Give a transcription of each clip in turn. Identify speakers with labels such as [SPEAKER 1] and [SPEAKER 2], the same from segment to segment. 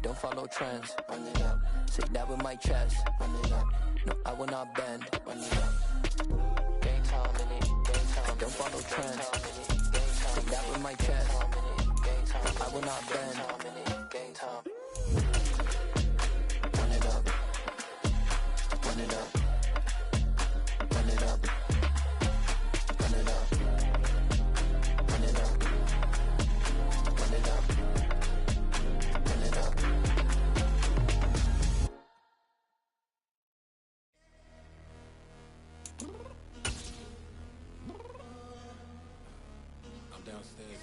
[SPEAKER 1] don't follow trends. Run it up. Say that with my chest. Run it up. No, I will not bend. Run it up. Game time in it. Game time. Don't follow trends. Say that with my chest. No, I will not bend. Game time. Run it up. Run it up. Run it up. Run it up. Run it up. Run it up. Run it up.
[SPEAKER 2] I'm downstairs.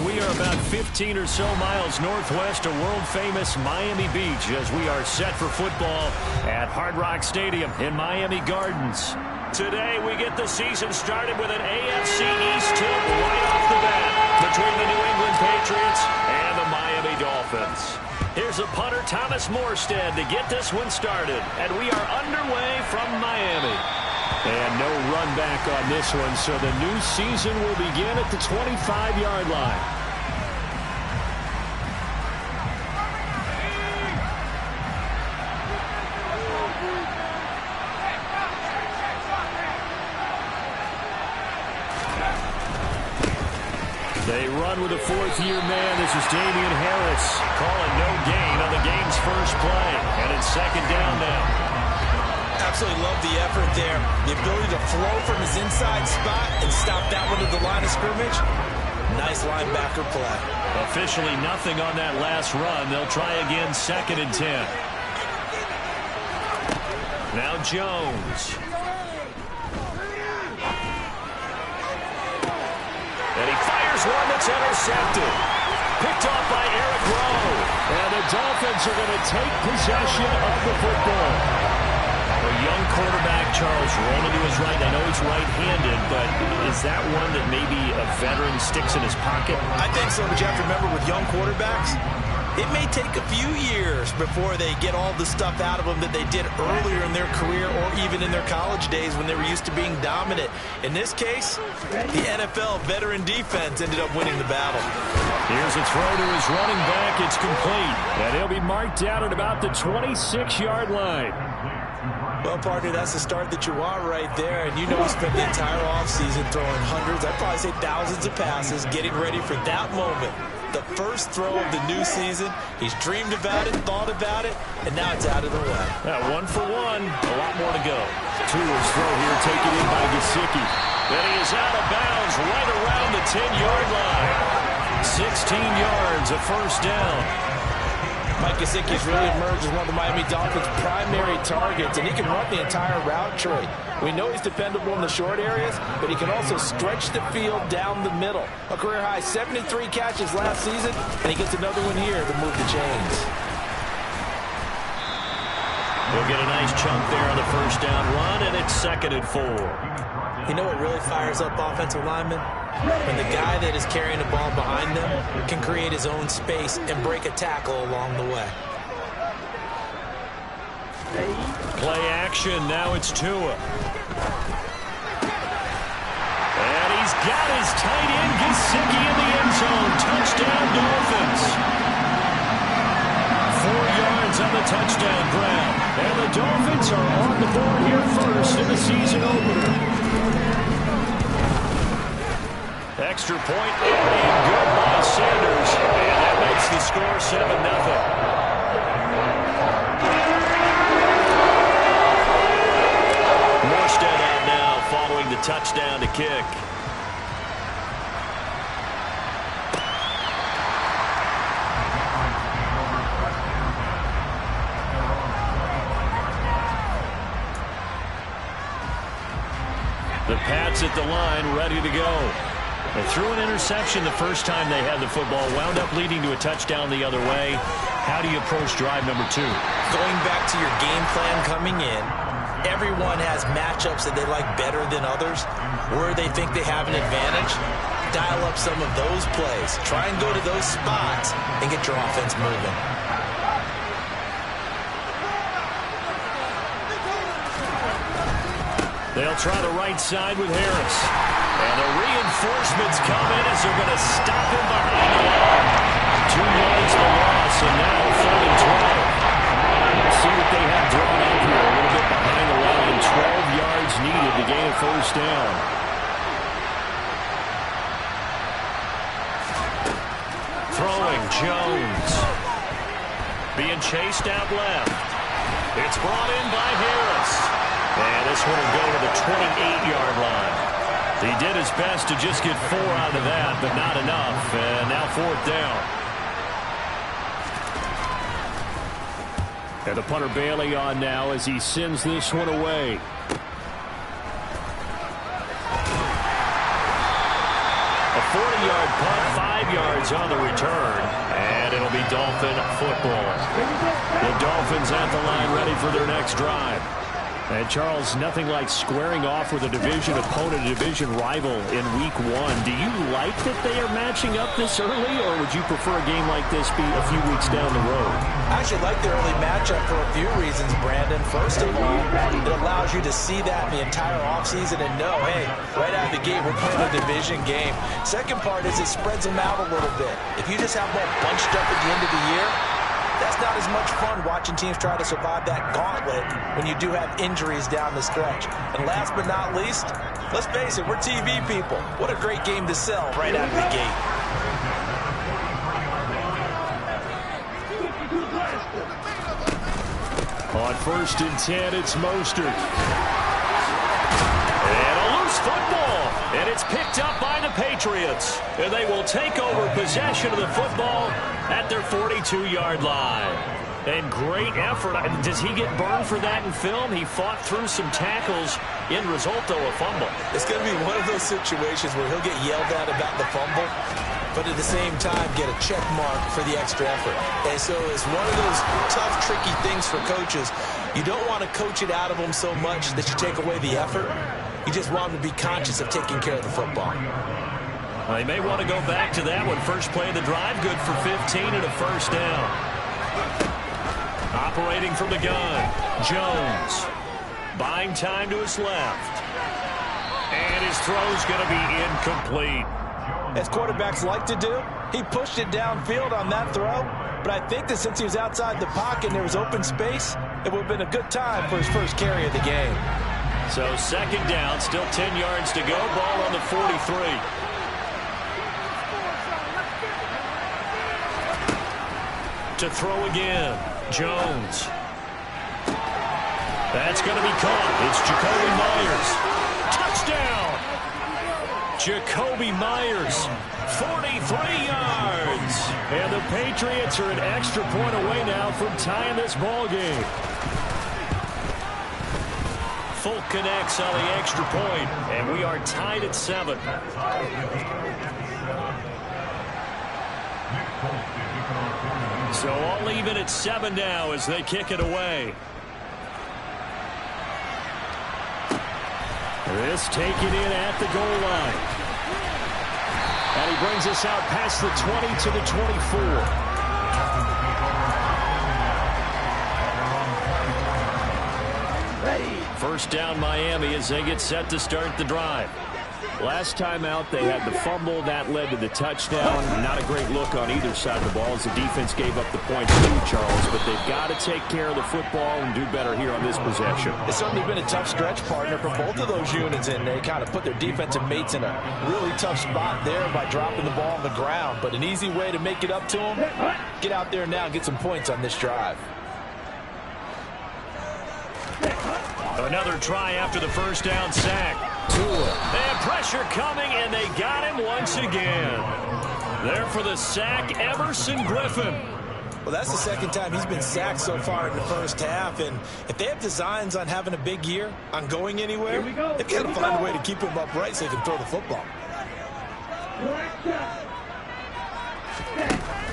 [SPEAKER 3] We are about 15 or so miles northwest of world-famous Miami Beach as we are set for football at Hard Rock Stadium in Miami Gardens. Today, we get the season started with an AFC East tilt right off the bat between the New England Patriots and the Miami Dolphins. Here's a punter, Thomas Morstead, to get this one started. And we are underway from Miami. And no run back on this one, so the new season will begin at the 25-yard line. They run with a fourth-year man. This is Damian Harris. Calling no gain on the game's first play. And it's second down now.
[SPEAKER 4] Absolutely love the effort there. The ability to flow from his inside spot and stop that one at the line of scrimmage. Nice linebacker play.
[SPEAKER 3] Officially nothing on that last run. They'll try again, second and 10. Now Jones. And he fires one that's intercepted. Picked off by Eric Rowe. And the Dolphins are going to take possession of the football. A young quarterback, Charles, rolling to his right. I know he's right-handed, but is that one that maybe a veteran sticks in his pocket?
[SPEAKER 4] I think so, but you have to remember with young quarterbacks, it may take a few years before they get all the stuff out of them that they did earlier in their career or even in their college days when they were used to being dominant. In this case, the NFL veteran defense ended up winning the battle.
[SPEAKER 3] Here's a throw to his running back. It's complete. And he'll be marked down at about the 26-yard line.
[SPEAKER 4] Well, partner, that's the start that you want right there. And you know he spent the entire offseason throwing hundreds, I'd probably say thousands of passes, getting ready for that moment. The first throw of the new season. He's dreamed about it, thought about it, and now it's out of the way.
[SPEAKER 3] Yeah, 1 for 1. A lot more to go. Tua's throw here taken in by Gesicki. Then he is out of bounds right around the 10-yard line. 16 yards, a first down.
[SPEAKER 4] Mike Gesicki has really emerged as one of the Miami Dolphins' primary targets, and he can run the entire route tree. We know he's dependable in the short areas, but he can also stretch the field down the middle. A career-high 73 catches last season, and he gets another one here to move the chains.
[SPEAKER 3] We'll get a nice chunk there on the first down run, and it's second and 4.
[SPEAKER 4] You know what really fires up offensive linemen? When the guy that is carrying the ball behind them can create his own space and break a tackle along the way.
[SPEAKER 3] Play action. Now it's Tua. And he's got his tight end, Gesicki, in the end zone. Touchdown, Dolphins. 4 yards on the touchdown grab. And the Dolphins are on the board here first in the season opener. Extra point and good by Sanders. And that makes the score 7-0. Morstead out now following the touchdown to kick. The Pats at the line, ready to go. They threw an interception the first time they had the football, wound up leading to a touchdown the other way. How do you approach drive number 2?
[SPEAKER 4] Going back to your game plan coming in, everyone has matchups that they like better than others, where they think they have an advantage. Dial up some of those plays. Try and go to those spots and get your offense moving.
[SPEAKER 3] They'll try the right side with Harris. And the reinforcements come in as they're going to stop him behind the line. first down. Throwing, Jones. Being chased out left. It's brought in by Harris. And this one will go to the 28-yard line. He did his best to just get 4 out of that, but not enough. And now fourth down. And the punter Bailey on now as he sends this one away. A 40-yard punt, 5 yards on the return, and it'll be Dolphin football. The Dolphins at the line ready for their next drive. And Charles, nothing like squaring off with a division opponent, a division rival in week 1. Do you like that they are matching up this early, or would you prefer a game like this be a few weeks down the road?
[SPEAKER 4] I actually like the early matchup for a few reasons, Brandon. First of all, it allows you to see that in the entire offseason and know, hey, right out of the gate, we're playing a division game. Second part is it spreads them out a little bit. If you just have them all bunched up at the end of the year, that's not as much fun watching teams try to survive that gauntlet when you do have injuries down the stretch. And last but not least, let's face it, we're TV people. What a great game to sell right out of the gate.
[SPEAKER 3] On 1st and 10, it's Mostert. And a loose football. And it's picked up by the Patriots. And they will take over possession of the football at their 42-yard line. And great effort. Does he get burned for that in film? He fought through some tackles. End result, though, a fumble.
[SPEAKER 4] It's going to be one of those situations where he'll get yelled at about the fumble, but at the same time get a check mark for the extra effort. And so it's one of those tough, tricky things for coaches. You don't want to coach it out of them so much that you take away the effort. You just want them to be conscious of taking care of the football.
[SPEAKER 3] Well, they may want to go back to that one. First play of the drive, good for 15 and a first down. Operating from the gun, Jones. Buying time to his left. And his throw's going to be incomplete.
[SPEAKER 4] As quarterbacks like to do, he pushed it downfield on that throw. But I think that since he was outside the pocket and there was open space, it would have been a good time for his first carry of the game.
[SPEAKER 3] So second down, still 10 yards to go. Ball on the 43. To throw again, Jones. That's going to be caught. It's Jacoby Myers. Touchdown! Jacoby Myers, 43 yards. And the Patriots are an extra point away now from tying this ball game. Folk connects on the extra point, and we are tied at 7. So all even at 7 now as they kick it away. This taken in at the goal line. And he brings us out past the 20 to the 24. First down Miami as they get set to start the drive. Last time out, they had the fumble. That led to the touchdown. Not a great look on either side of the ball as the defense gave up the points too, Charles. But they've got to take care of the football and do better here on this possession.
[SPEAKER 4] It's certainly been a tough stretch, partner, for both of those units, and they kind of put their defensive mates in a really tough spot there by dropping the ball on the ground. But an easy way to make it up to them, get out there now and get some points on this drive.
[SPEAKER 3] Another try after the first down sack. And pressure coming, and they got him once again. There for the sack, Everson Griffin.
[SPEAKER 4] Well, that's the second time he's been sacked so far in the first half, and if they have designs on having a big year, on going anywhere, they've got to find a way to keep him upright so he can throw the football.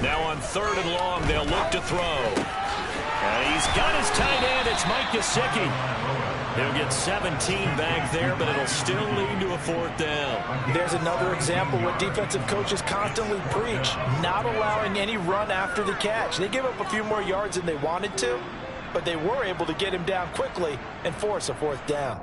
[SPEAKER 3] Now on 3rd and long, they'll look to throw. And he's got his tight end. It's Mike Gesicki. He'll get 17 back there, but it'll still lead to a 4th down.
[SPEAKER 4] There's another example what defensive coaches constantly preach, not allowing any run after the catch. They gave up a few more yards than they wanted to, but they were able to get him down quickly and force a 4th down.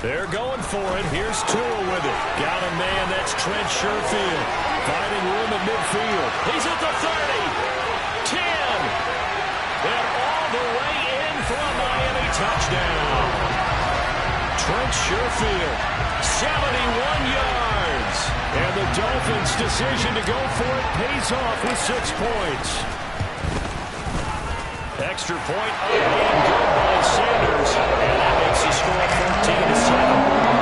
[SPEAKER 3] They're going for it. Here's Tua with it. Got a man. That's Trent Sherfield. Finding room at midfield. He's at the 30. 10. And all the way in for a Miami touchdown. Trent Sherfield, 71 yards. And the Dolphins' decision to go for it pays off with 6 points. Extra point being good by Sanders, and that makes the score 14-7.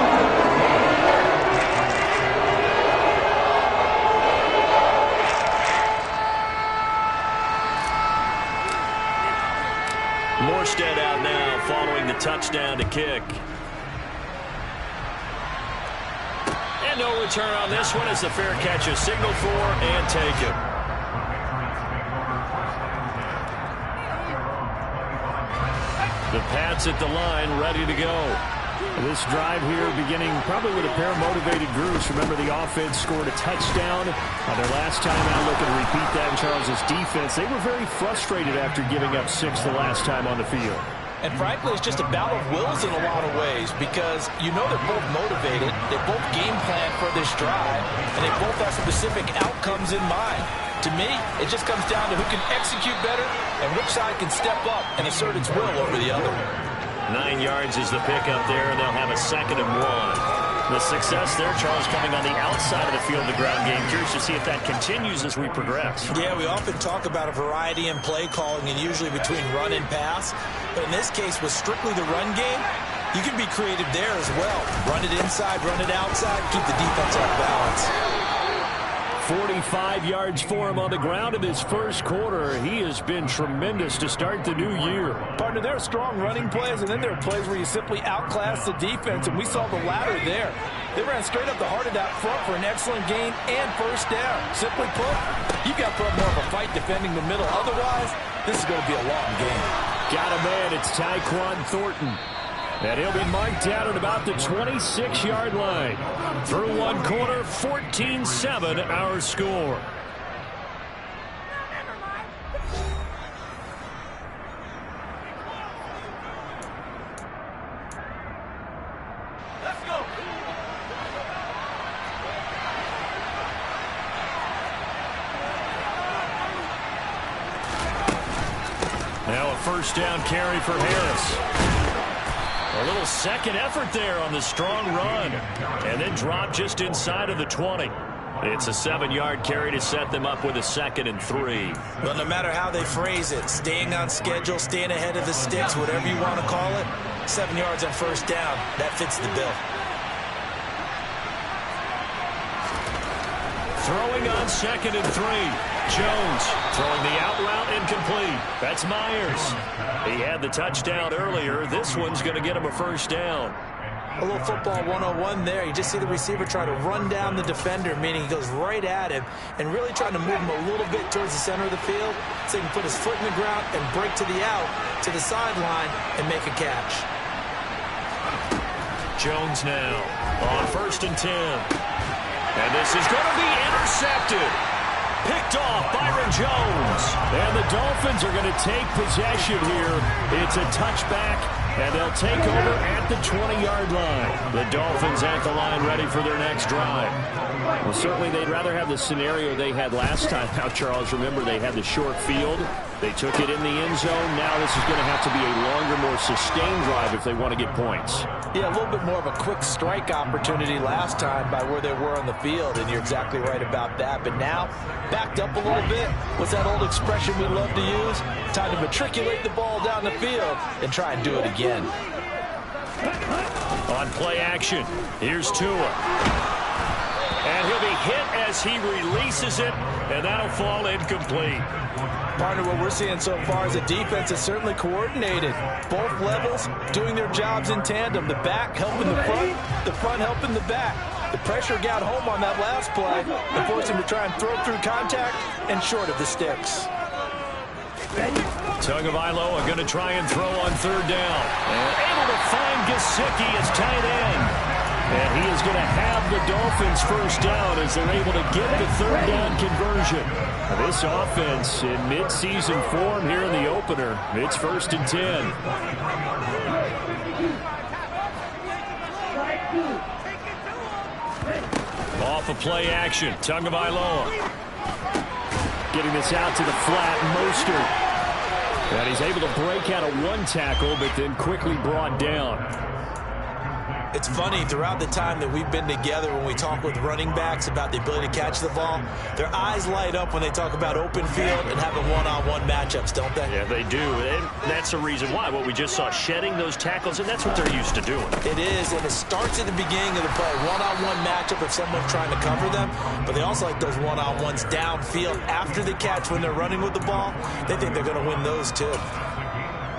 [SPEAKER 3] Morstead out now following the touchdown to kick. And no return on this one as the fair catch is signaled for and taken. The Pats at the line, ready to go. This drive here beginning probably with a pair of motivated groups. Remember, the offense scored a touchdown on their last time out. Looking to repeat that in Charles's defense. They were very frustrated after giving up 6 the last time on the field.
[SPEAKER 4] And frankly, it's just a battle of wills in a lot of ways because you know they're both motivated. They both game plan for this drive, and they both have specific outcomes in mind. To me, it just comes down to who can execute better and which side can step up and assert its will over the other.
[SPEAKER 3] 9 yards is the pickup there, and they'll have a 2nd and 1. The success there, Charles, coming on the outside of the field, the ground game. Curious to see if that continues as we progress.
[SPEAKER 2] Yeah, we often talk about a variety in play calling and usually between run and pass. But in this case, with strictly the run game, you can be creative there as well. Run it inside, run it outside, keep the defense off balance.
[SPEAKER 3] 45 yards for him on the ground in his first quarter. He has been tremendous to start the new year.
[SPEAKER 4] Partner, there are strong running plays, and then there are plays where you simply outclass the defense, and we saw the latter there. They ran straight up the heart of that front for an excellent gain and first down. Simply put, you've got to put up more of a fight defending the middle. Otherwise, this is going to be a long game.
[SPEAKER 3] Got a man. It's Tyquan Thornton. And he'll be marked down at about the 26-yard line. Through one quarter, 14-7 our score.
[SPEAKER 4] Let's go.
[SPEAKER 3] Now a first down carry for Harris. A little second effort there on the strong run. And then drop just inside of the 20. It's a 7-yard carry to set them up with a 2nd and 3.
[SPEAKER 2] Well, no matter how they phrase it, staying on schedule, staying ahead of the sticks, whatever you want to call it, 7 yards on first down, that fits the bill.
[SPEAKER 3] Throwing on 2nd and 3. Jones throwing the out route incomplete. That's Myers. He had the touchdown earlier. This one's going to get him a first down.
[SPEAKER 2] A little football 101 there. You just see the receiver try to run down the defender, meaning he goes right at him and really trying to move him a little bit towards the center of the field so he can put his foot in the ground and break to the out, to the sideline, and make a catch.
[SPEAKER 3] Jones now on 1st and 10. And this is going to be intercepted. Picked off Byron Jones. And the Dolphins are going to take possession here. It's a touchback, and they'll take over at the 20-yard line. The Dolphins at the line ready for their next drive. Well, certainly they'd rather have the scenario they had last time. Now, Charles, remember they had the short field. They took it in the end zone. Now this is going to have to be a longer, more sustained drive if they want to get points.
[SPEAKER 2] Yeah, a little bit more of a quick strike opportunity last time by where they were on the field, and you're exactly right about that. But now, backed up a little bit. What's that old expression we love to use? Time to matriculate the ball down the field and try and do it again.
[SPEAKER 3] On play action, here's Tua. And he'll be hit as he releases it, and that'll fall incomplete.
[SPEAKER 2] Partner, what we're seeing so far is a defense that's certainly coordinated. Both levels doing their jobs in tandem. The back helping the front helping the back. The pressure got home on that last play and forced him to try and throw through contact and short of the sticks.
[SPEAKER 3] Tagovailoa going to try and throw on 3rd down. And able to find Gesicki as tight end. And he is going to have the Dolphins first down as they're able to get the third down conversion. This offense in mid-season form here in the opener. It's 1st and 10. Off of play action, Tagovailoa. Getting this out to the flat, Mostert. And he's able to break out of one tackle, but then quickly brought down.
[SPEAKER 4] It's funny, throughout the time that we've been together, when we talk with running backs about the ability to catch the ball, their eyes light up when they talk about open field and having one-on-one matchups, don't they?
[SPEAKER 3] Yeah, they do. And that's the reason why. What we just saw, shedding those tackles, and that's what they're used to doing.
[SPEAKER 4] It is, and it starts at the beginning of the play. One-on-one matchup if someone's trying to cover them, but they also like those one-on-ones downfield after the catch when they're running with the ball. They think they're going to win those, too.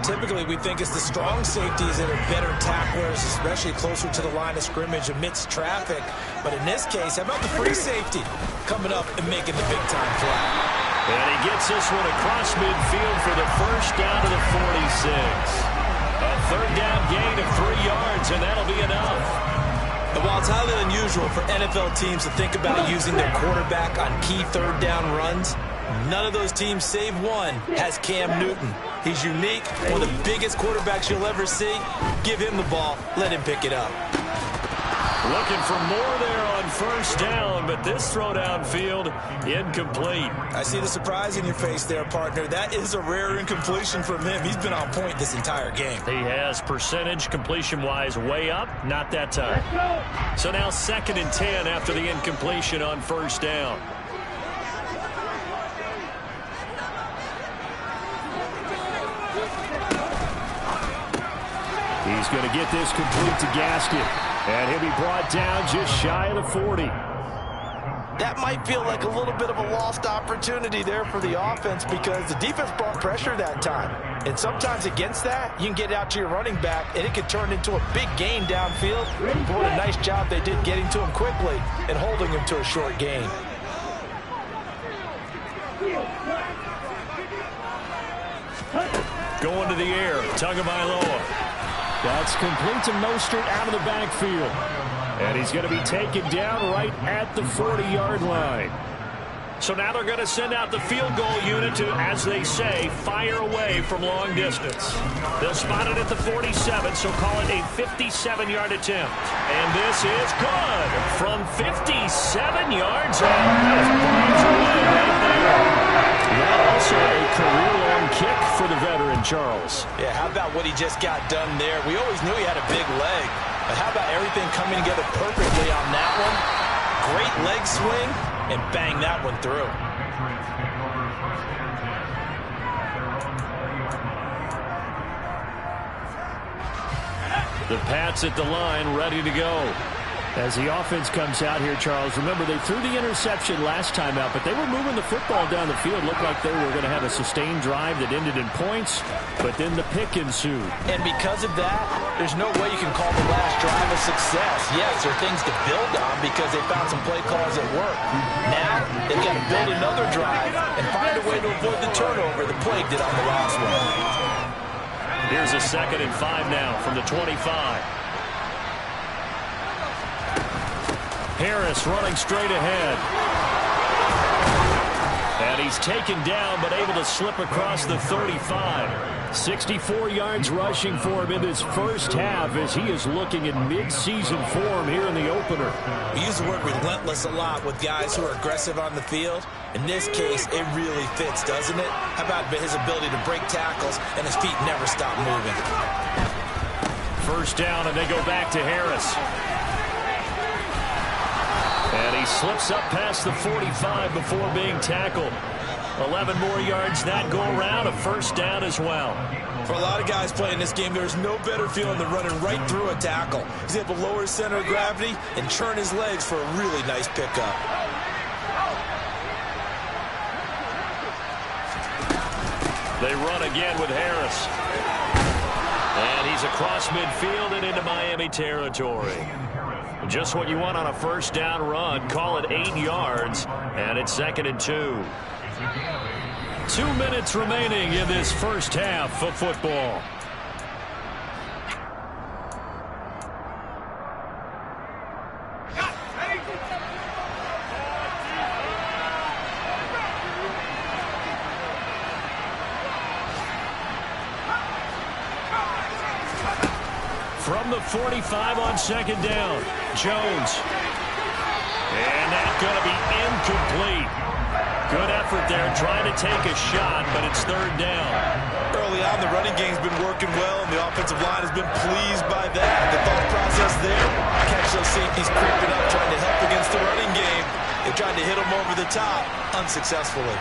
[SPEAKER 4] Typically, we think it's the strong safeties that are better tacklers, especially closer to the line of scrimmage amidst traffic. But in this case, how about the free safety coming up and making the big-time play?
[SPEAKER 3] And he gets this one across midfield for the first down to the 46. A third down gain of 3 yards, and that'll be enough.
[SPEAKER 4] And while it's highly unusual for NFL teams to think about using their quarterback on key third down runs, none of those teams, save one, has Cam Newton. He's unique, one of the biggest quarterbacks you'll ever see. Give him the ball. Let him pick it up.
[SPEAKER 3] Looking for more there on first down, but this throw downfield, incomplete.
[SPEAKER 4] I see the surprise in your face there, partner. That is a rare incompletion from him. He's been on point this entire game.
[SPEAKER 3] He has percentage completion-wise way up, not that time. So now 2nd and 10 after the incompletion on first down. He's going to get this complete to Gaskin. And he'll be brought down just shy of the 40.
[SPEAKER 4] That might feel like a little bit of a lost opportunity there for the offense because the defense brought pressure that time. And sometimes against that, you can get out to your running back, and it could turn into a big gain downfield. But what a nice job they did getting to him quickly and holding him to a short gain.
[SPEAKER 3] Going to the air, Tagovailoa. That's complete to Mostert out of the backfield. And he's going to be taken down right at the 40-yard line. So now they're going to send out the field goal unit to, as they say, fire away from long distance. They'll spot it at the 47, so call it a 57-yard attempt. And this is good from 57 yards out. Also a career-long kick for the veteran, Charles.
[SPEAKER 4] Yeah, how about what he just got done there? We always knew he had a big leg, but how about everything coming together perfectly on that one? Great leg swing, and bang that one through.
[SPEAKER 3] The Pats at the line, ready to go. As the offense comes out here, Charles, remember they threw the interception last time out, but they were moving the football down the field. Looked like they were going to have a sustained drive that ended in points, but then the pick ensued.
[SPEAKER 4] And because of that, there's no way you can call the last drive a success. Yes, there are things to build on because they found some play calls that work. Now, they've got to build another drive and find a way to avoid the turnover that plagued it on the last one.
[SPEAKER 3] Here's a 2nd and 5 now from the 25. Harris running straight ahead. And he's taken down, but able to slip across the 35. 64 yards rushing for him in this first half as he is looking in mid-season form here in the opener.
[SPEAKER 4] We use the word relentless a lot with guys who are aggressive on the field. In this case, it really fits, doesn't it? How about his ability to break tackles and his feet never stop moving?
[SPEAKER 3] First down, and they go back to Harris. And he slips up past the 45 before being tackled. 11 more yards that go around, a first down as well.
[SPEAKER 4] For a lot of guys playing this game, there's no better feeling than running right through a tackle. He's able to lower his center of gravity and churn his legs for a really nice pickup.
[SPEAKER 3] They run again with Harris. And he's across midfield and into Miami territory. Just what you want on a first down run. Call it 8 yards, and it's 2nd and 2. 2 minutes remaining in this first half of football. from the 45 on second down. Jones. And that's going to be incomplete. Good effort there trying to take a shot, but it's third down.
[SPEAKER 4] Early on, the running game's been working well, and the offensive line has been pleased by that. The thought process there, catch those safeties creeping up, trying to help against the running game. They tried to hit them over the top, unsuccessfully.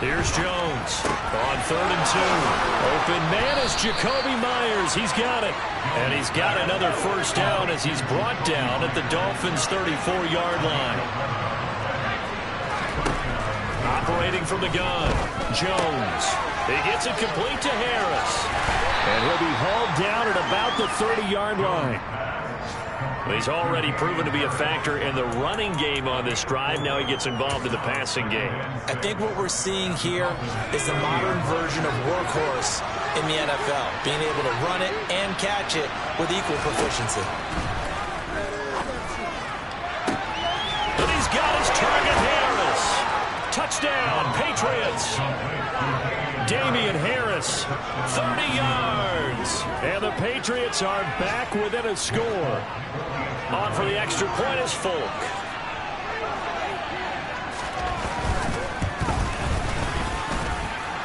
[SPEAKER 3] Here's Jones on 3rd and 2. Open man is Jakobi Meyers. He's got it. And he's got another first down as he's brought down at the Dolphins' 34-yard line. Operating from the gun, Jones. He gets it complete to Harris. And he'll be hauled down at about the 30-yard line. He's already proven to be a factor in the running game on this drive. Now he gets involved in the passing game.
[SPEAKER 4] I think what we're seeing here is the modern version of workhorse in the NFL, being able to run it and catch it with equal proficiency.
[SPEAKER 3] And he's got his target, Harris. Touchdown, Patriots. Damian Harris, 30 yards. And the Patriots are back within a score. On for the extra point is Folk.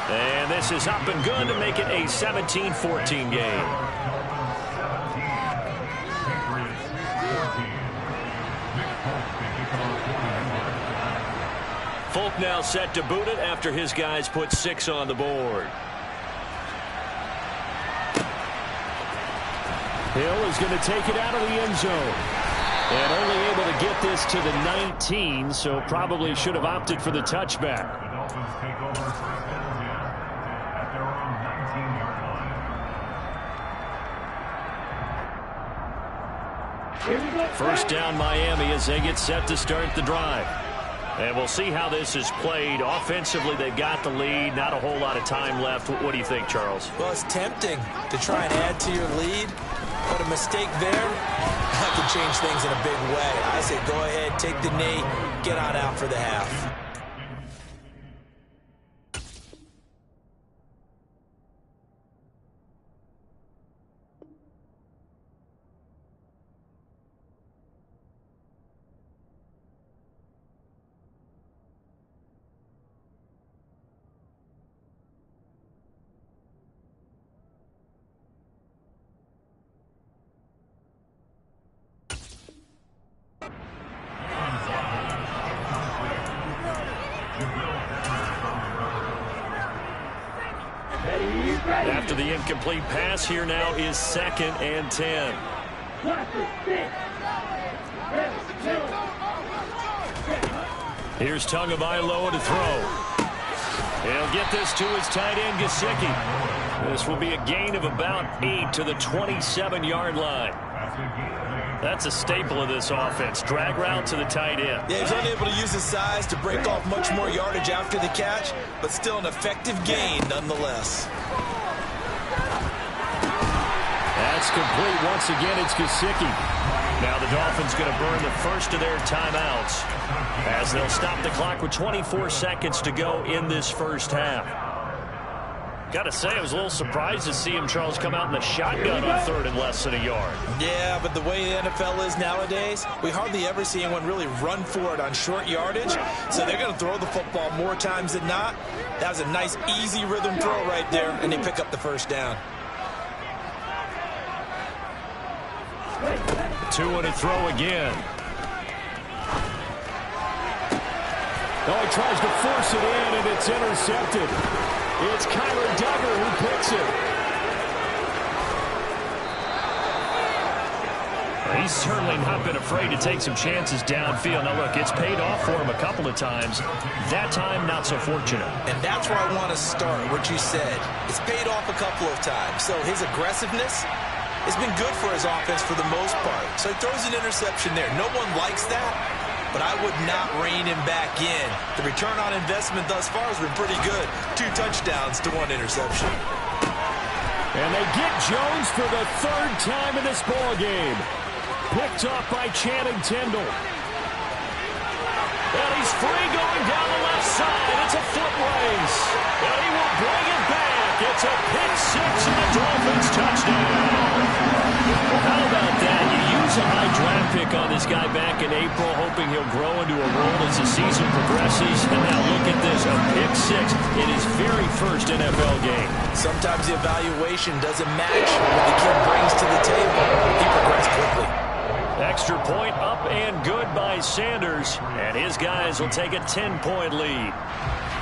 [SPEAKER 3] And this is up and good to make it a 17-14 game. Folk now set to boot it after his guys put 6 on the board. Hill is going to take it out of the end zone. And only able to get this to the 19, so probably should have opted for the touchback. First down Miami as they get set to start the drive. And we'll see how this is played. Offensively, they've got the lead. Not a whole lot of time left. What do you think, Charles?
[SPEAKER 4] Well, it's tempting to try and add to your lead, but a mistake there, that can change things in a big way. I say go ahead, take the knee, get on out for the half.
[SPEAKER 3] After the incomplete pass, here now is 2nd and 10. Here's Tagovailoa to throw. He'll get this to his tight end, Gesicki. This will be a gain of about 8 to the 27-yard line. That's a staple of this offense. Drag route to the tight end.
[SPEAKER 4] Yeah, he's unable to use his size to break off much more yardage after the catch, but still an effective gain nonetheless.
[SPEAKER 3] That's complete. Once again, it's Gesicki. Now the Dolphins going to burn the first of their timeouts as they'll stop the clock with 24 seconds to go in this first half. Got to say, I was a little surprised to see him, Charles, come out in the shotgun on 3rd and less than a yard.
[SPEAKER 4] Yeah, but the way the NFL is nowadays, we hardly ever see anyone really run for it on short yardage. So they're going to throw the football more times than not. That was a nice, easy rhythm throw right there, and they pick up the first down.
[SPEAKER 3] 2 and a throw again. Oh, he tries to force it in, and it's intercepted. It's Kyler Duggar who picks it. He's certainly not been afraid to take some chances downfield. Now, look, it's paid off for him a couple of times. That time, not so fortunate.
[SPEAKER 4] And that's where I want to start, what you said. It's paid off a couple of times. So his aggressiveness has been good for his offense for the most part. So he throws an interception there. No one likes that, but I would not rein him back in. The return on investment thus far has been pretty good. 2 touchdowns to 1 interception.
[SPEAKER 3] And they get Jones for the 3rd time in this ball game. Picked off by Channing Tindall. And he's free going down the left side. It's a foot race. And he will bring it back. It's a pick six and the Dolphins touchdown. Well, how about that? You use a high draft pick on this guy back in April, hoping he'll grow into a role as the season progresses. And now look at this, a pick six in his very first NFL game.
[SPEAKER 4] Sometimes the evaluation doesn't match what the kid brings to the table. He progressed quickly.
[SPEAKER 3] Extra point up and good by Sanders, and his guys will take a 10-point lead.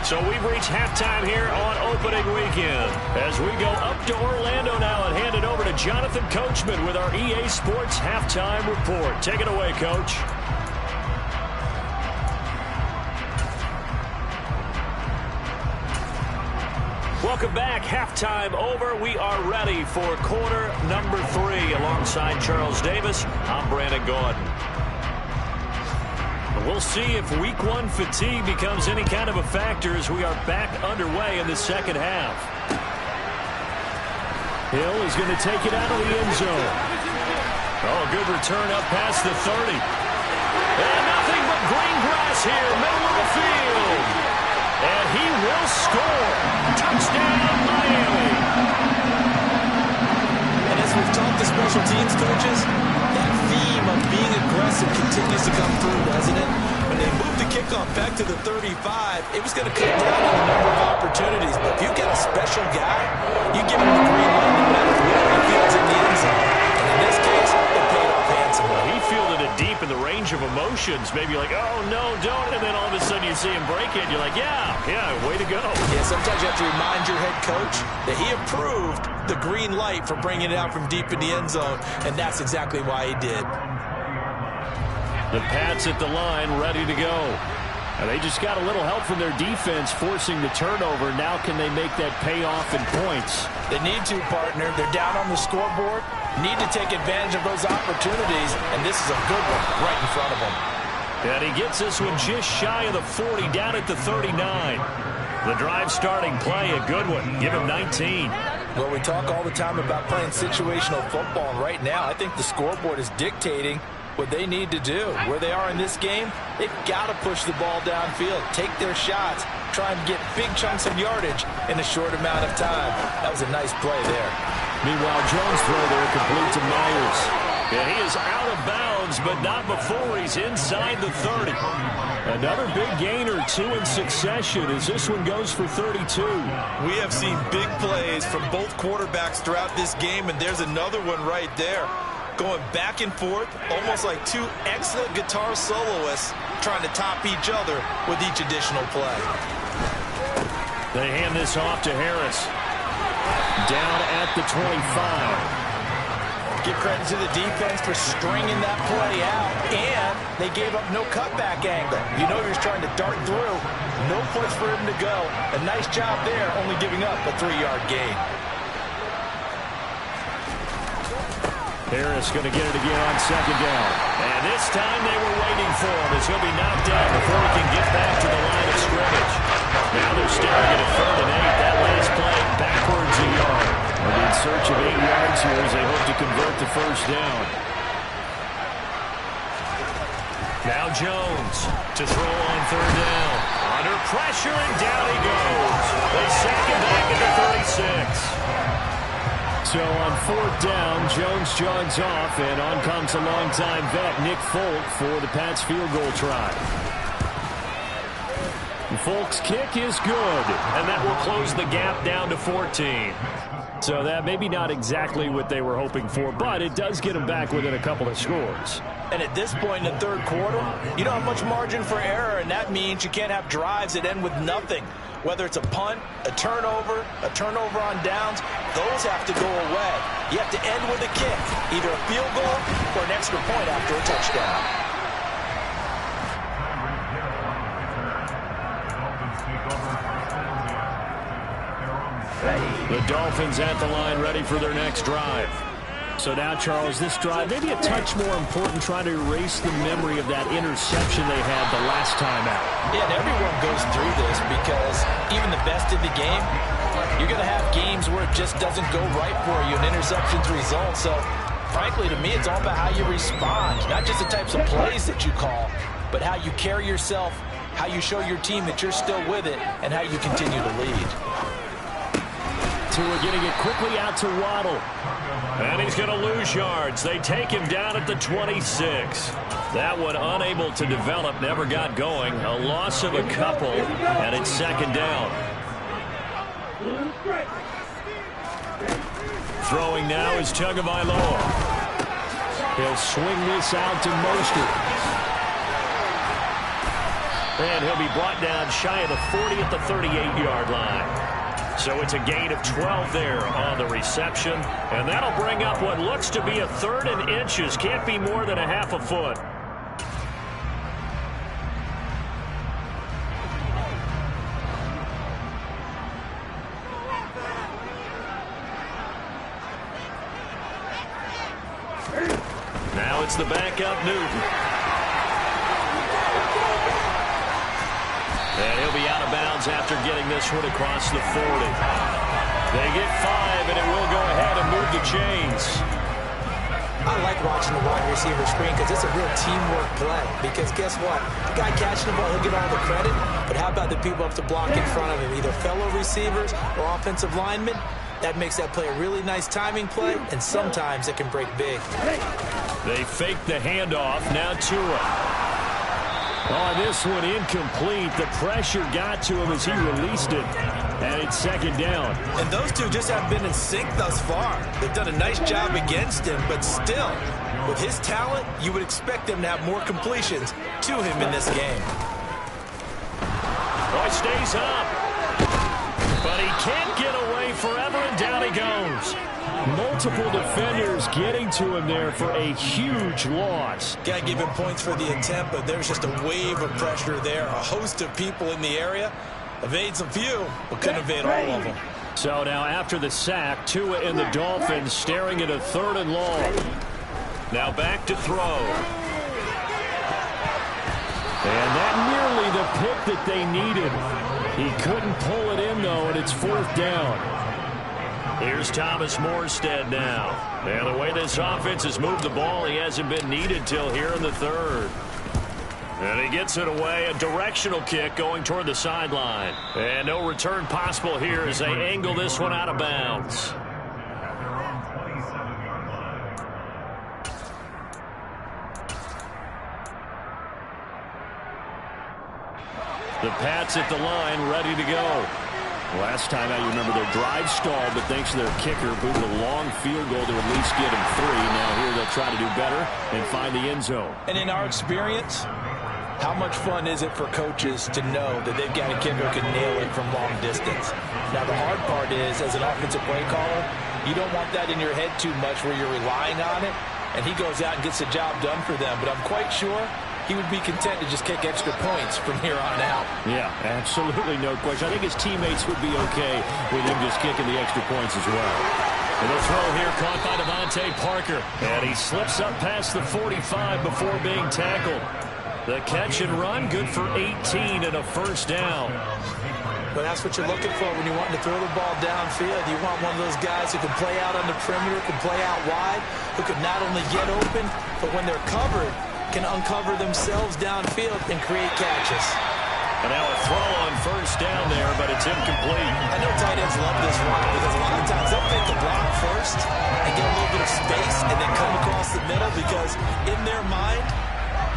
[SPEAKER 3] So we've reached halftime here on opening weekend. As we go up to Orlando now and hand it over to Jonathan Coachman with our EA Sports Halftime Report. Take it away, Coach. Welcome back. Halftime over. We are ready for quarter number 3. Alongside Charles Davis, I'm Brandon Gaudin. We'll see if week 1 fatigue becomes any kind of a factor as we are back underway in the second half. Hill is going to take it out of the end zone. Oh, good return up past the 30. And nothing but green grass here, middle of the field. And he will score. Touchdown, Miami.
[SPEAKER 4] And as we've talked to special teams coaches, that theme of being aggressive continues to come through, doesn't it? When they moved the kickoff back to the 35, it was going to cut down on the number of opportunities. But if you've got a special guy, you give him the green light no matter where he feels in the end zone. And in this case, it paid off handsomely.
[SPEAKER 3] He fielded it deep in the range of emotions. Maybe like, oh, no, don't. And then all of a sudden you see him break it. You're like, yeah, way to go.
[SPEAKER 4] Yeah, sometimes you have to remind your head coach that he approved the green light for bringing it out from deep in the end zone, and that's exactly why he did.
[SPEAKER 3] The Pats at the line, ready to go. And they just got a little help from their defense forcing the turnover. Now can they make that pay off in points?
[SPEAKER 4] They need to, partner. They're down on the scoreboard. Need to take advantage of those opportunities, and this is a good one right in front of them.
[SPEAKER 3] And he gets this one just shy of the 40, down at the 39. The drive starting play, a good one. Give him 19.
[SPEAKER 4] Well, we talk all the time about playing situational football, and right now I think the scoreboard is dictating what they need to do. Where they are in this game, they've got to push the ball downfield, take their shots, try and get big chunks of yardage in a short amount of time. That was a nice play there.
[SPEAKER 3] Meanwhile, Jones' throw there complete to Myers. And he is out of bounds, but not before he's inside the 30. Another big gain or 2 in succession as this one goes for 32.
[SPEAKER 5] We have seen big plays from both quarterbacks throughout this game, and there's another one right there. Going back and forth, almost like 2 excellent guitar soloists trying to top each other with each additional play.
[SPEAKER 3] They hand this off to Harris. Down at the 25.
[SPEAKER 4] Give credit to the defense for stringing that play out, and they gave up no cutback angle. You know he was trying to dart through. No place for him to go. A nice job there, only giving up a 3-yard gain.
[SPEAKER 3] Harris going to get it again on second down. And this time they were waiting for him as he'll be knocked down before he can get back to the line of scrimmage. Now they're staring at a 3rd and 8. That last play backwards a yard. They'll be in search of 8 yards here as they hope to convert the first down. Now Jones to throw on 3rd down. Under pressure and down he goes. They sack him back at the 36. So on 4th down, Jones jogs off, and on comes a longtime vet, Nick Folk, for the Pats field goal try. Folk's kick is good, and that will close the gap down to 14. So that maybe not exactly what they were hoping for, but it does get them back within a couple of scores.
[SPEAKER 4] And at this point in the 3rd quarter, you don't have much margin for error, and that means you can't have drives that end with nothing. Whether it's a punt, a turnover on downs, those have to go away. You have to end with a kick, either a field goal or an extra point after a touchdown.
[SPEAKER 3] The Dolphins at the line, ready for their next drive. So now, Charles, this drive, maybe a touch more important, trying to erase the memory of that interception they had the last time out.
[SPEAKER 4] Yeah, and everyone goes through this because even the best in the game, you're going to have games where it just doesn't go right for you, and interceptions result. So, frankly, to me, it's all about how you respond, not just the types of plays that you call.
[SPEAKER 2] but how you carry yourself, how you show your team that you're still with it, and how you continue to lead.
[SPEAKER 3] Tua getting it quickly out to Waddle. And he's going to lose yards. They take him down at the 26. That one unable to develop, never got going. A loss of a couple, and it's second down. Throwing now is Tagovailoa. He'll swing this out to Mostert. And he'll be brought down shy of the 40 at the 38-yard line. So it's a gain of 12 there on the reception. And that'll bring up what looks to be a 3rd and inches. Can't be more than a half a foot. Now it's the backup, Newton. And he'll be out of bounds after getting this one across the 40. They get 5, and it will go ahead and move the chains.
[SPEAKER 2] I like watching the wide receiver screen because it's a real teamwork play. Because guess what? The guy catching the ball, he'll get all the credit. But how about the people up to block in front of him, either fellow receivers or offensive linemen? That makes that play a really nice timing play, and sometimes it can break big.
[SPEAKER 3] They fake the handoff. Now Tua. Oh, this one incomplete. The pressure got to him as he released it. And it's second down.
[SPEAKER 4] And those two just have been in sync thus far. They've done a nice job against him, but still, with his talent, you would expect him to have more completions to him in this game.
[SPEAKER 3] Boy stays up. But he can't get away forever, and down he goes. Multiple defenders getting to him there for a huge loss.
[SPEAKER 4] Got to give him points for the attempt, but there's just a wave of pressure there. A host of people in the area. Evades a few, but couldn't evade all of them.
[SPEAKER 3] So now after the sack, Tua and the Dolphins staring at a 3rd and long. Now back to throw. And that nearly the pick that they needed. He couldn't pull it in, though, and it's 4th down. Here's Thomas Morstead now. And the way this offense has moved the ball, he hasn't been needed till here in the 3rd. And he gets it away. A directional kick going toward the sideline. And no return possible here as they angle this one out of bounds. The Pats at the line, ready to go. Last time out, you remember their drive stalled, but thanks to their kicker, booted a long field goal to at least get him 3. Now here they'll try to do better and find the end zone.
[SPEAKER 2] And in our experience, how much fun is it for coaches to know that they've got a kicker who can nail it from long distance? Now, the hard part is, as an offensive play caller, you don't want that in your head too much where you're relying on it, and he goes out and gets the job done for them. But I'm quite sure he would be content to just kick extra points from here on out.
[SPEAKER 3] Yeah, absolutely no question. I think his teammates would be okay with him just kicking the extra points as well. And the throw here caught by Devontae Parker. And he slips up past the 45 before being tackled. The catch and run, good for 18 and a 1st down.
[SPEAKER 2] But that's what you're looking for when you want to throw the ball downfield. You want one of those guys who can play out on the perimeter, can play out wide, who can not only get open, but when they're covered, can uncover themselves downfield and create catches.
[SPEAKER 3] And now a throw on 1st down there, but it's incomplete.
[SPEAKER 2] I know tight ends love this run because a lot of times they'll pick the block first and get a little bit of space and then come across the middle because in their mind,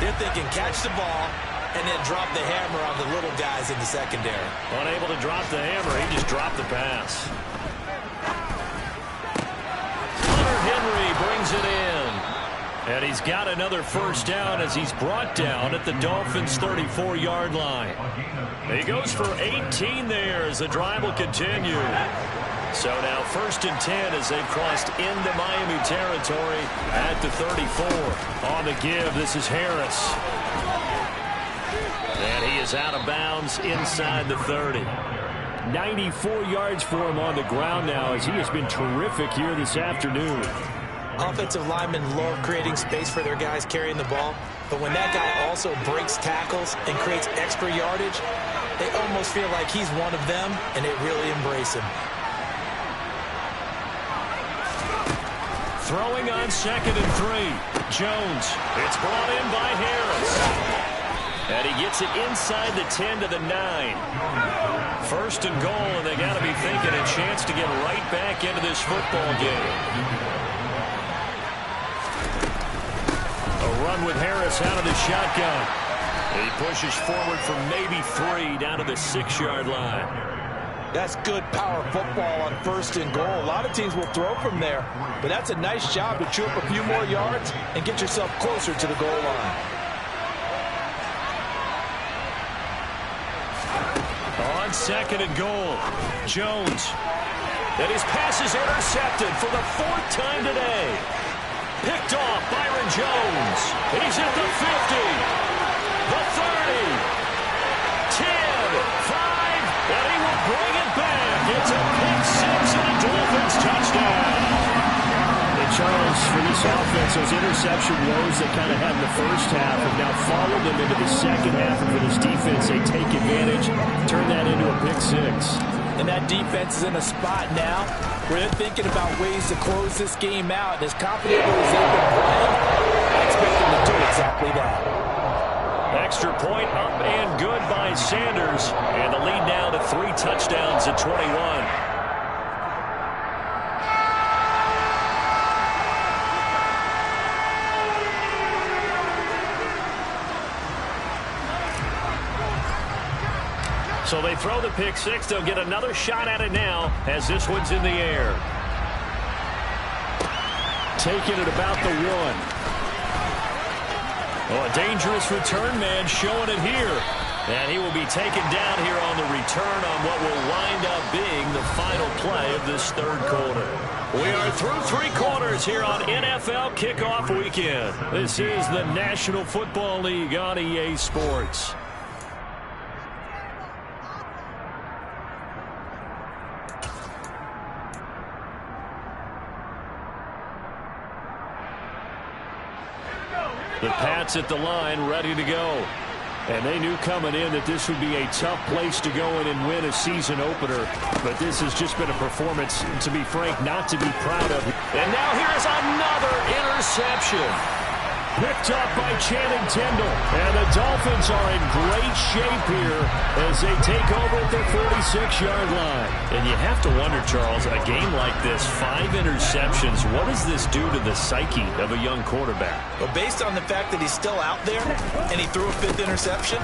[SPEAKER 2] they're thinking catch the ball and then drop the hammer on the little guys in the secondary.
[SPEAKER 3] Unable to drop the hammer, he just dropped the pass. Hunter Henry brings it in. And he's got another 1st down as he's brought down at the Dolphins' 34-yard line. He goes for 18 there as the drive will continue. So now 1st and 10 as they've crossed into Miami territory at the 34. On the give, this is Harris. And he is out of bounds inside the 30. 94 yards for him on the ground now as he has been terrific here this afternoon.
[SPEAKER 2] Offensive linemen love creating space for their guys carrying the ball, but when that guy also breaks tackles and creates extra yardage, they almost feel like he's one of them, and they really embrace him.
[SPEAKER 3] Throwing on 2nd and 3. Jones. It's brought in by Harris. And he gets it inside the 10 to the 9. First and goal, and they got to be thinking a chance to get right back into this football game. A run with Harris out of the shotgun. He pushes forward for maybe 3 down to the 6-yard line.
[SPEAKER 4] That's good power football on first and goal. A lot of teams will throw from there, but that's a nice job to chew up a few more yards and get yourself closer to the goal line.
[SPEAKER 3] On second and goal, Jones. And his pass is intercepted for the 4th time today. Picked off Byron Jones. He's at the 50, the 30, 10, 5, and he will bring it back. It's a pick 6 and a Dolphins touchdown. And Charles, for this offense, those interception woes they kind of had in the first half have now followed them into the second half. And for this defense, they take advantage, turn that into a pick 6.
[SPEAKER 4] And that defense is in a spot now where they're thinking about ways to close this game out. And as confidently as they've been playing, I expect them to do exactly that.
[SPEAKER 3] Extra point up and good by Sanders. And the lead now to 3 touchdowns at 21. So they throw the pick 6. They'll get another shot at it now as this one's in the air. Taking it about the 1. Oh, a dangerous return man showing it here. And he will be taken down here on the return on what will wind up being the final play of this 3rd quarter. We are through 3 quarters here on NFL Kickoff Weekend. This is the National Football League on EA Sports. The Pats at the line, ready to go. And they knew coming in that this would be a tough place to go in and win a season opener. But this has just been a performance, to be frank, not to be proud of. And now here's another interception. Picked up by Channing Tindall. And the Dolphins are in great shape here as they take over at their 46-yard line. And you have to wonder, Charles, a game like this, 5 interceptions, what does this do to the psyche of a young quarterback?
[SPEAKER 4] Well, based on the fact that he's still out there and he threw a 5th interception,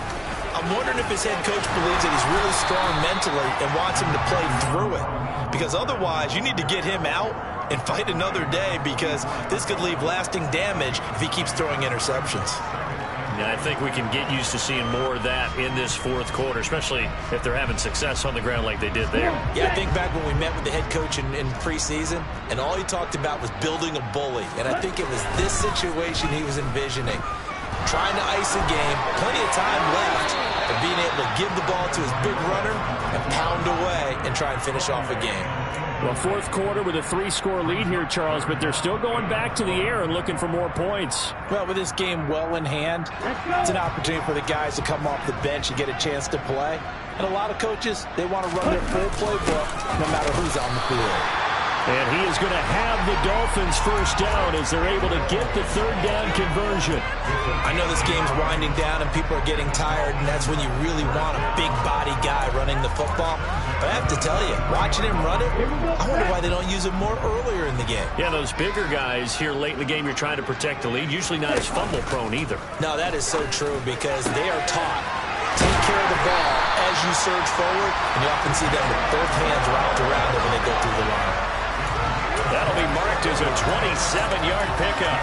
[SPEAKER 4] I'm wondering if his head coach believes that he's really strong mentally and wants him to play through it. Because otherwise, you need to get him out and fight another day, because this could leave lasting damage if he keeps throwing interceptions.
[SPEAKER 3] Yeah, I think we can get used to seeing more of that in this 4th quarter, especially if they're having success on the ground like they did there.
[SPEAKER 4] Yeah, I think back when we met with the head coach in preseason, and all he talked about was building a bully. And I think it was this situation he was envisioning. Trying to ice a game, plenty of time left, and being able to give the ball to his big runner and pound away and try and finish off a game.
[SPEAKER 3] Well, 4th quarter with a 3-score lead here, Charles, but they're still going back to the air and looking for more points.
[SPEAKER 4] Well, with this game well in hand, it's an opportunity for the guys to come off the bench and get a chance to play. And a lot of coaches, they want to run their full playbook no matter who's on the field.
[SPEAKER 3] And he is going to have the Dolphins first down as they're able to get the 3rd down conversion.
[SPEAKER 4] I know this game's winding down and people are getting tired, and that's when you really want a big body guy running the football. But I have to tell you, watching him run it, I wonder why they don't use him more earlier in the game.
[SPEAKER 3] Yeah, those bigger guys here late in the game, you're trying to protect the lead, usually not as fumble prone either.
[SPEAKER 4] No, that is so true, because they are taught, take care of the ball as you surge forward, and you often see them with both hands wrapped around it when they go through the line.
[SPEAKER 3] That'll be marked as a 27-yard pickup.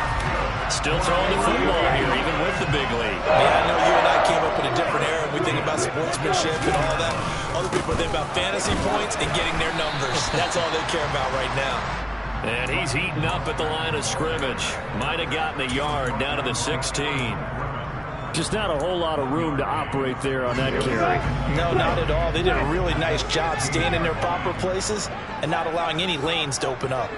[SPEAKER 3] Still throwing the football here, even with the big lead.
[SPEAKER 4] Yeah, I know you and I came up in a different era. We think about sportsmanship and all that. Other people think about fantasy points and getting their numbers. That's all they care about right now.
[SPEAKER 3] And he's heating up at the line of scrimmage. Might have gotten a yard down to the 16. Just not a whole lot of room to operate there on that carry.
[SPEAKER 4] No, not at all. They did a really nice job staying in their proper places and not allowing any lanes to open up.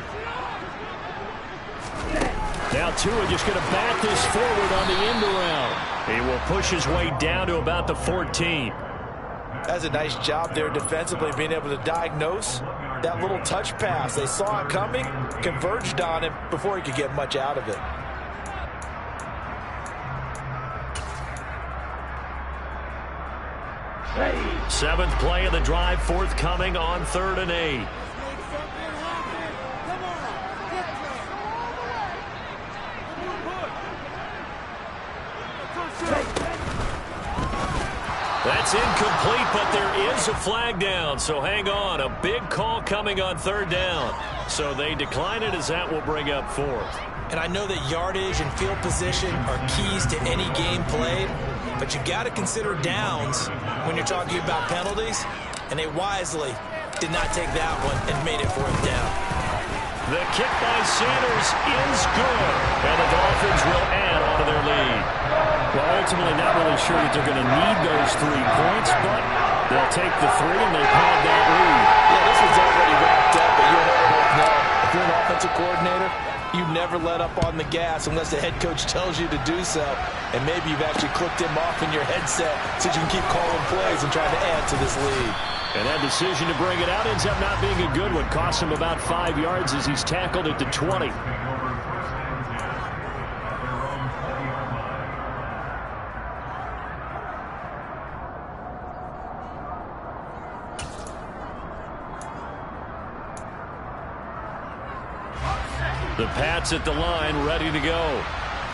[SPEAKER 3] Now Tua just going to bat this forward on the end around. He will push his way down to about the 14.
[SPEAKER 4] That's a nice job there defensively, being able to diagnose that little touch pass. They saw it coming, converged on it before he could get much out of it.
[SPEAKER 3] Seventh play of the drive forthcoming on 3rd and 8. That's incomplete, but there is a flag down, so hang on. A big call coming on 3rd down. So they decline it as that will bring up 4th.
[SPEAKER 4] And I know that yardage and field position are keys to any game played, but you got to consider downs when you're talking about penalties, and they wisely did not take that one and made it 4th down.
[SPEAKER 3] The kick by Sanders is good, and the Dolphins will add on to their lead. Well, ultimately not really sure that they're going to need those 3 points, but they'll take the 3 and they pad that lead.
[SPEAKER 2] Yeah, this one's already wrapped up, but you and I both know if you're an offensive coordinator, you never let up on the gas unless the head coach tells you to do so. And maybe you've actually clicked him off in your headset so you can keep calling plays and trying to add to this lead.
[SPEAKER 3] And that decision to bring it out ends up not being a good one. Costs him about 5 yards as he's tackled at the 20. The Pats at the line, ready to go.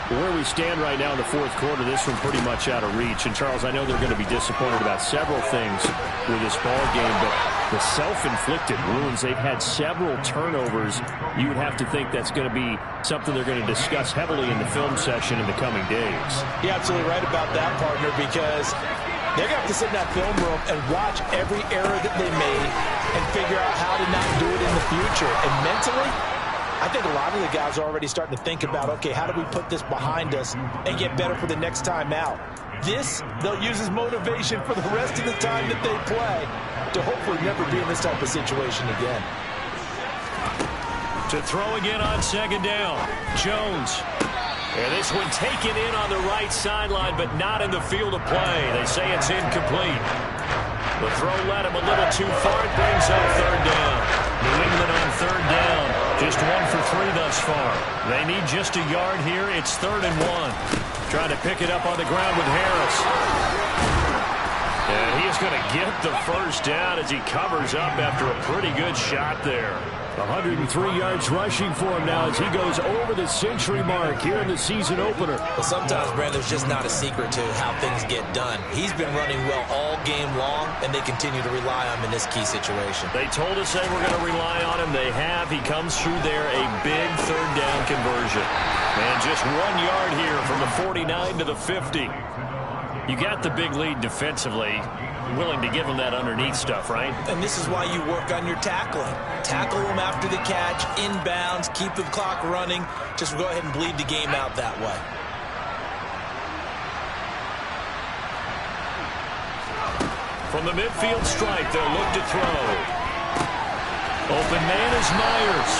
[SPEAKER 3] Where we stand right now in the 4th quarter, this one pretty much out of reach. And, Charles, I know they're going to be disappointed about several things with this ball game, but the self-inflicted wounds, they've had several turnovers. You would have to think that's going to be something they're going to discuss heavily in the film session in the coming days.
[SPEAKER 2] You're absolutely right about that, partner, because they're going to have to sit in that film room and watch every error that they made and figure out how to not do it in the future. And mentally, I think a lot of the guys are already starting to think about, okay, how do we put this behind us and get better for the next time out? This, they'll use as motivation for the rest of the time that they play to hopefully never be in this type of situation again.
[SPEAKER 3] To throw again on 2nd down, Jones. And this one taken in on the right sideline, but not in the field of play. They say it's incomplete. The throw led him a little too far. It brings up 3rd down. New England on 3rd down. Just 1 for 3 thus far. They need just a yard here. It's 3rd and 1. Trying to pick it up on the ground with Harris. And he's going to get the first down as he covers up after a pretty good shot there. 103 yards rushing for him now as he goes over the century mark here in the season opener.
[SPEAKER 4] Well, sometimes, Brand, there's just not a secret to how things get done. He's been running well all game long, and they continue to rely on him in this key situation.
[SPEAKER 3] They told us they were going to rely on him. They have. He comes through there, a big 3rd down conversion. And just 1 yard here from the 49 to the 50. You got the big lead defensively. Willing to give him that underneath stuff, right?
[SPEAKER 4] And this is why you work on your tackling. Tackle him after the catch, inbounds, keep the clock running. Just go ahead and bleed the game out that way.
[SPEAKER 3] From the midfield stripe, they'll look to throw. Open man is Myers.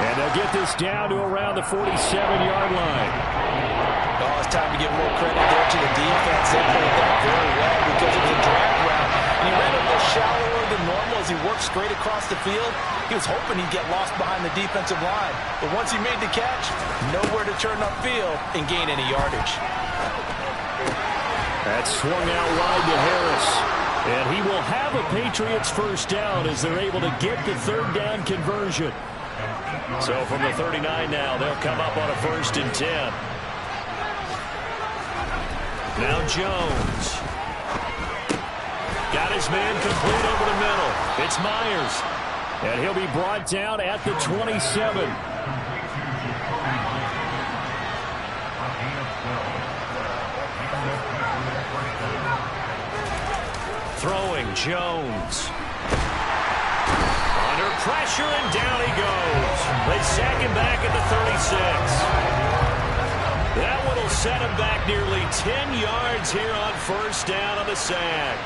[SPEAKER 3] And they'll get this down to around the 47-yard line.
[SPEAKER 2] Oh, it's time to give more credit there to the defense. They played that very well because it was a drag route. And he ran a little shallower than normal as he worked straight across the field. He was hoping he'd get lost behind the defensive line. But once he made the catch, nowhere to turn upfield and gain any yardage.
[SPEAKER 3] That's swung out wide to Harris. And he will have a Patriots first down as they're able to get the 3rd down conversion. So from the 39 now, they'll come up on a 1st and 10. Now Jones. Got his man complete over the middle. It's Myers. And he'll be brought down at the 27. Throwing Jones. Under pressure and down he goes. They sack him back at the 36. That one will set him back nearly 10 yards here on 1st down on the sack.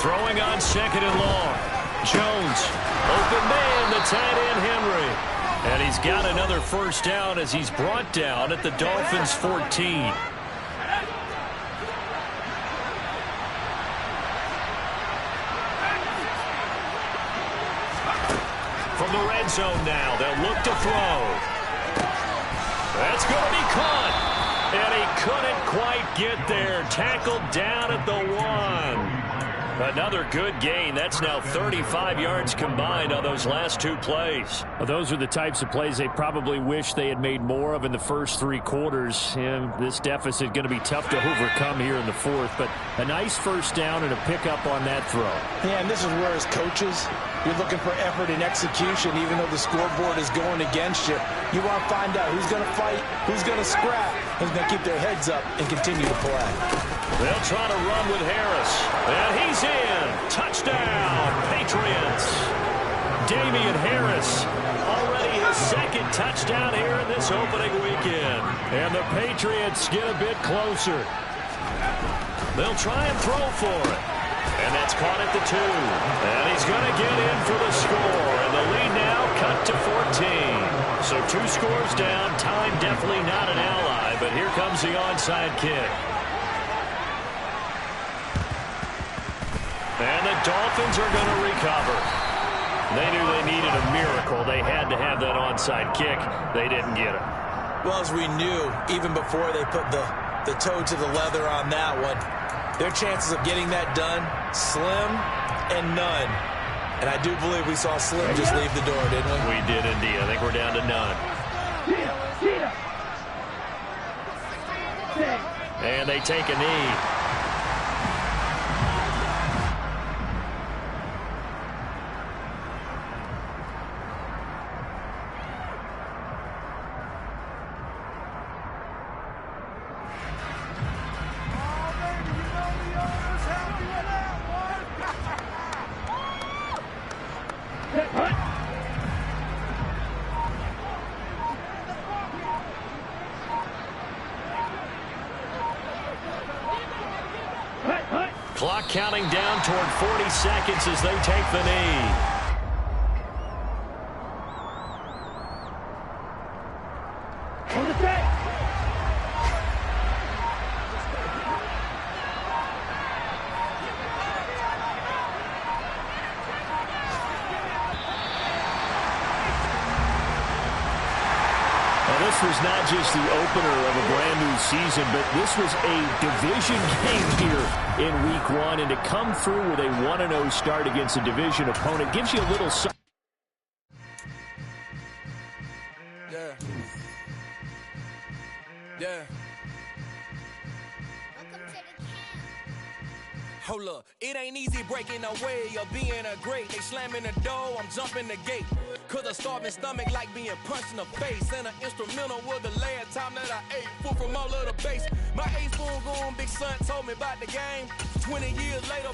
[SPEAKER 3] Throwing on 2nd and long. Jones, open man, the tight end Henry. And he's got another first down as he's brought down at the Dolphins' 14. From the red zone now, they'll look to throw. That's going to be caught. And he couldn't quite get there. Tackled down at the 1. Another good gain. That's now 35 yards combined on those last 2 plays.
[SPEAKER 6] Well, those are the types of plays they probably wish they had made more of in the first 3 quarters. And this deficit going to be tough to overcome here in the 4th. But a nice first down and a pickup on that throw.
[SPEAKER 2] Yeah, and this is where as coaches, you're looking for effort and execution, even though the scoreboard is going against you. You want to find out who's going to fight, who's going to scrap, who's going to keep their heads up and continue to play.
[SPEAKER 3] They'll try to run with Harris. And he's in. Touchdown, Patriots. Damian Harris, already his 2nd touchdown here in this opening weekend. And the Patriots get a bit closer. They'll try and throw for it. And that's caught at the 2. And he's going to get in for the score. And the lead now cut to 14. So 2 scores down. Time definitely not an ally. But here comes the onside kick. And the Dolphins are going to recover. They knew they needed a miracle. They had to have that onside kick. They didn't get it.
[SPEAKER 4] Well, as we knew, even before they put the toe to the leather on that one, their chances of getting that done, slim and none. And I do believe we saw Slim just leave the door, didn't we?
[SPEAKER 3] We did indeed. I think we're down to none. And they take a knee. Clock counting down toward 40 seconds as they take the knee. This was not just the opener of a brand new season, but this was a division game here in week 1. And to come through with a 1-0 start against a division opponent gives you a little...
[SPEAKER 7] Yeah. Hold up, it ain't easy breaking away or being a great. They slamming the door, I'm jumping the gate. Cause a starving stomach like being punched in the face. And an instrumental was the last time that I ate food from all of the base. My A-spoon going big son told me about the game. 20 years later,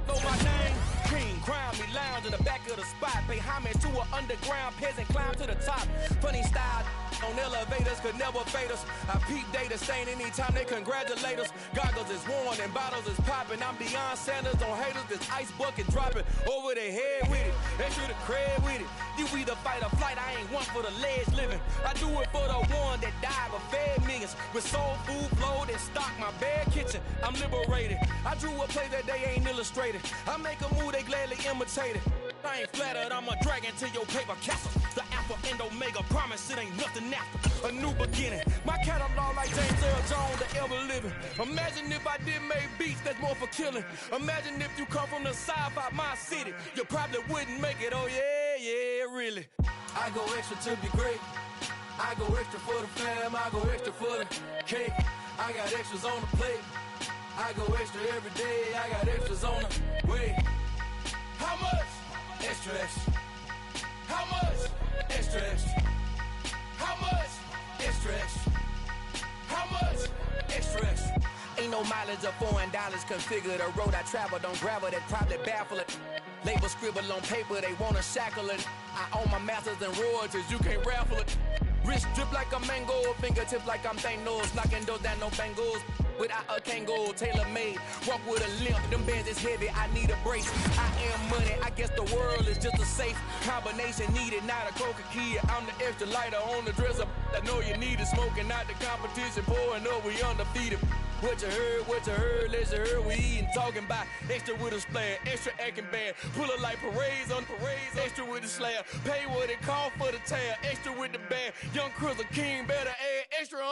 [SPEAKER 7] know my name. King, crown me, lounge in the back of the spot. Pay homage to an underground peasant, climb to the top. Funny style on elevators could never fade us. I peep data stain anytime they congratulate us. Goggles is worn and bottles is popping. I'm Deion Sanders on haters, this ice bucket dropping over their head with it. Extra the cred with it. You either fight or flight, I ain't one for the ledge living. I do it for the one that died but fed millions. With soul food flowed and stock my bad kitchen. I'm liberated. I drew a play that they ain't illustrated. I make a move, they gladly imitate it. I ain't flattered, I'm a dragon to your paper castle. The Alpha and Omega, promise it ain't nothing after. A new beginning. My catalog like James Earl Jones, the ever living. Imagine if I did make beats that's more for killing. Imagine if you come from the south out my city. You probably wouldn't make it, oh yeah, really. I go extra to be great. I go extra for the fam, I go extra for the cake. I got extras on the plate. I go extra every day, I got extras on the way. How much? Extra, extra. How much? Extra, extra. How much? Extra, extra. How much? Extra, extra. Ain't no mileage of $4 configure the road I travel. Don't gravel that probably baffle it. Label scribble on paper, they wanna shackle it. I own my masters and royalties, you can't raffle it. Wrist drip like a mango, fingertips like I'm Thanos. Knocking doors down, no bangles. Without a Kango, tailor-made. Walk with a limp, them bands is heavy, I need a brace. I am money, I guess the world is just a safe combination needed, not a coca key. I'm the extra lighter on the dresser. I know you need it, smoking out the competition, pouring up, we undefeated. What you heard, let's hear we eating, talking about extra with a splash, extra acting bad. Pull it like parades on parades, extra with the slab. Pay what it cost for the tab, extra with the bag. Young Chris, a king, better add extra on.